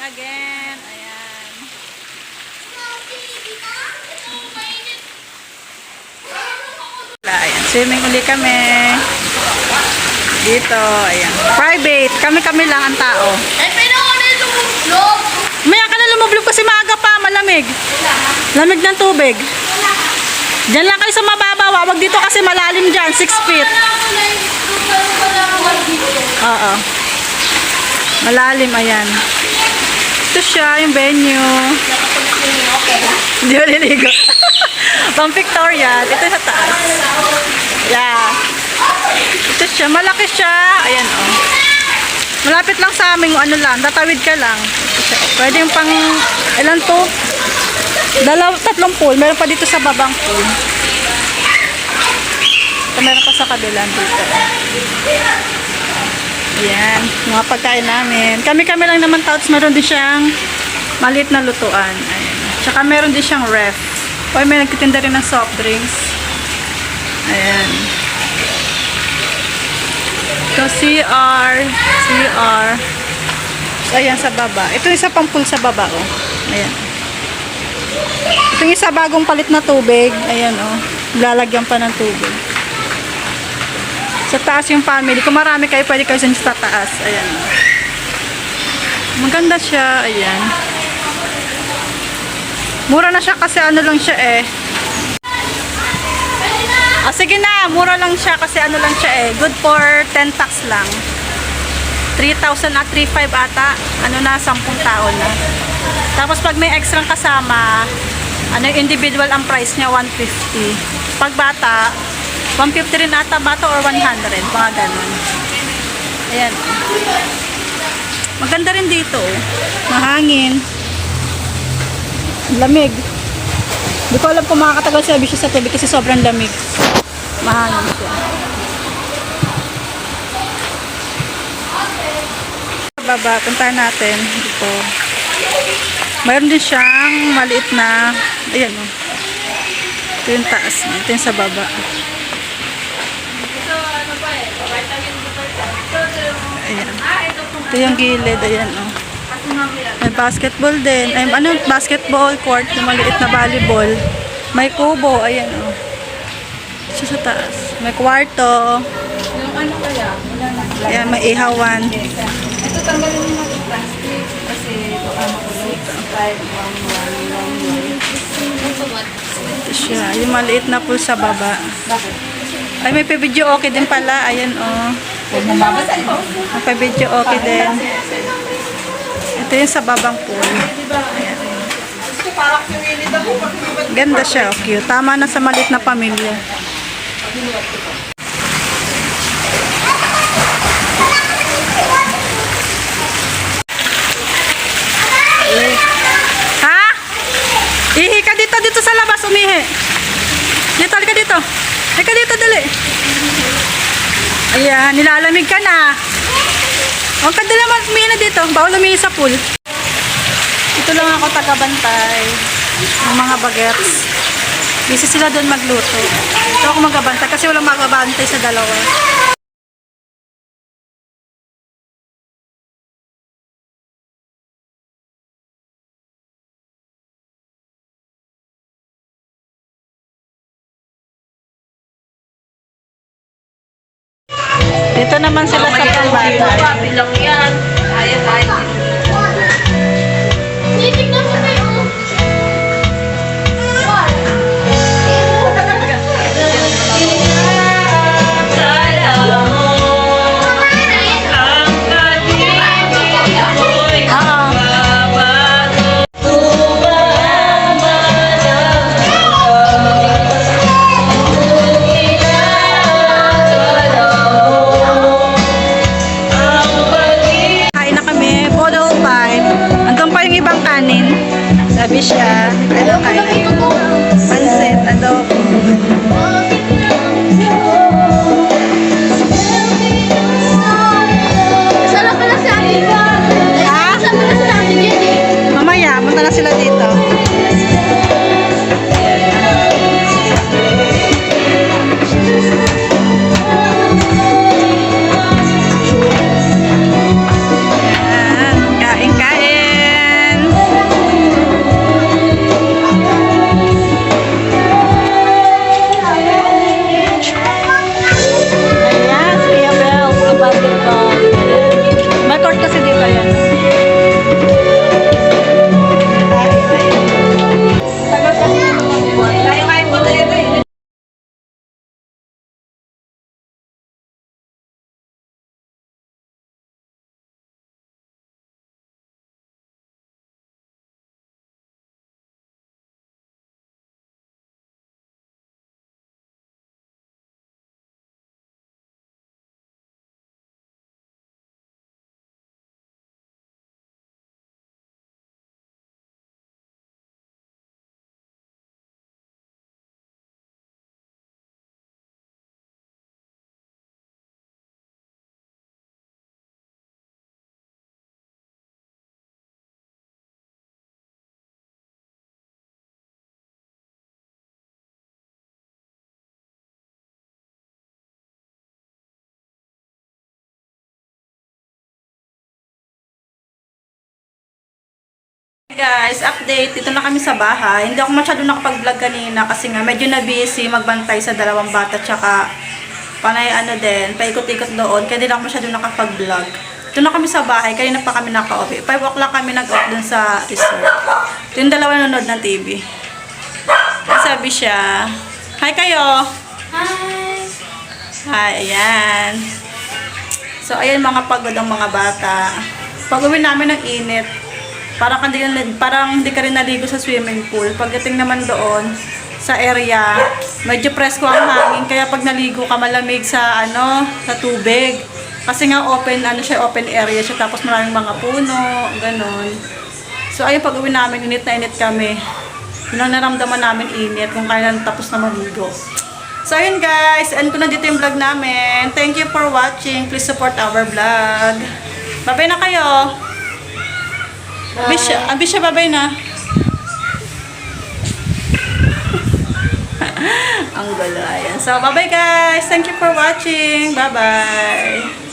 again. Ayan. Ayan, swimming uli kami. Dito, ayan. Private. Kami-kami lang ang tao. Eh, pero ako na lumublog. Maya ka na lumublog kasi maaga pa, malamig. Lamig ng tubig. Diyan lang kayo sa mababaw. Wag dito kasi malalim dyan, 6 feet. Oo. Malalim, ayan. Ito siya, yung venue. Hindi ba niligo? Pang Victoria. Ito sa taas. Yeah. Ito siya. Malaki siya. Ayan, oh. Malapit lang sa amin. Ano lang. Tatawid ka lang. Ito siya. Pwede yung pang... Ilan to? Tatlong pool. Meron pa dito sa babang pool. Ito meron pa sa kabilang dito. Ayan. Mga pagkain namin. Kami-kami lang naman tao. Meron din siyang maliit na lutuan. Ayan. Tsaka meron din siyang ref. O may nagtitinda rin ng soft drinks. Ayan. So, CR. Ayan, sa baba. Ito yung isa pang pool sa baba, oh. Ayan. Ito yung isa bagong palit na tubig. Ayan, oh. Lalagyan pa ng tubig. Sa taas yung family. Kung marami kayo, pwede kayo sa taas. Ayan. Maganda siya. Ayan. Mura na siya kasi ano lang siya eh. Ah, sige na. Mura lang siya kasi ano lang siya eh. Good for 10 tax lang. 3,000 at 3,500 ata. Ano na, 10 tao na. Tapos pag may extra kasama, ano, individual ang price niya, 150. Pag bata, 150 rin ata bata or 100. Mga ganun. Ayan. Maganda rin dito. Mahangin. Lamig. Hindi ko alam kung makakatagal sa bisyo sa tubig kasi sobrang lamig. Mahangin siya. Baba, puntahan natin dito. Mayroon din siyang maliit na, ayan o. Ito yung taas. Ito yung sa baba. Ayan. Ito yung gilid. Ayan o. May basketball din. Ay, ano, basketball court, yung maliit na volleyball. May kubo, ayan o. Siya sa taas. May kwarto. Yung ano kaya? Ayan, may ihawan. Ito tanggalin mo natin plastic. Kasi ito ano ko lang. 5, 1, 1, 1, 1. Ito siya. Yung maliit na pool sa baba. Bakit? Ay, may video okay din pala. Ayan o. Huwag mong babasahin po. May video okay din. Ito yung sa babang pool. Ayan. Gusto parang pinilid ako. Ganda siya, cute. Tama na sa maliit na pamilya. Ha? Ihi ka dito sa labas, umihi. Dito, halika dito. Halika dito, dali. Ayan, nilalamig ka na. Huwag ka dala umihi na dito. Bawal umihi sa pool. Ito lang ako tagabantay ng mga bagets. Busy sila doon magluto. Ito ako magabantay kasi walang magabantay sa dalawa. Dito naman sila sa pambata. Bilang yan. Ayat. Titignan mo kayo. Ang Guys, update. Dito na kami sa bahay. Hindi ako masyado nakapag-vlog kanina kasi nga medyo na busy magbantay sa dalawang bata tsaka panay paikot-ikot doon. Kaya hindi na ako masyado nakapag-vlog. Dito na kami sa bahay. Kanina pa kami naka-off. 5 o'clock kami nag-off dun sa resort. Ito yung dalawa nanonood ng TV. Sabi siya, hi kayo! Hi! Hi, ayan. So, ayan mga pagod ang mga bata. Pag-uwi namin ng init, parang hindi ka rin naligo sa swimming pool. Pagdating naman doon, sa area, medyo presko ang hangin. Kaya pag naligo ka, malamig sa, sa tubig. Kasi nga open area siya. Tapos maraming mga puno, ganun. So, ayun, pag-uwi namin, init na init kami. Yun ang naramdaman namin init kung kailan tapos na maligo. So, ayun guys. End ko na dito yung vlog namin. Thank you for watching. Please support our vlog. Bye-bye na kayo. Abisha, bye-bye na. Ang gulo. Ayan. So, bye-bye guys. Thank you for watching. Bye-bye.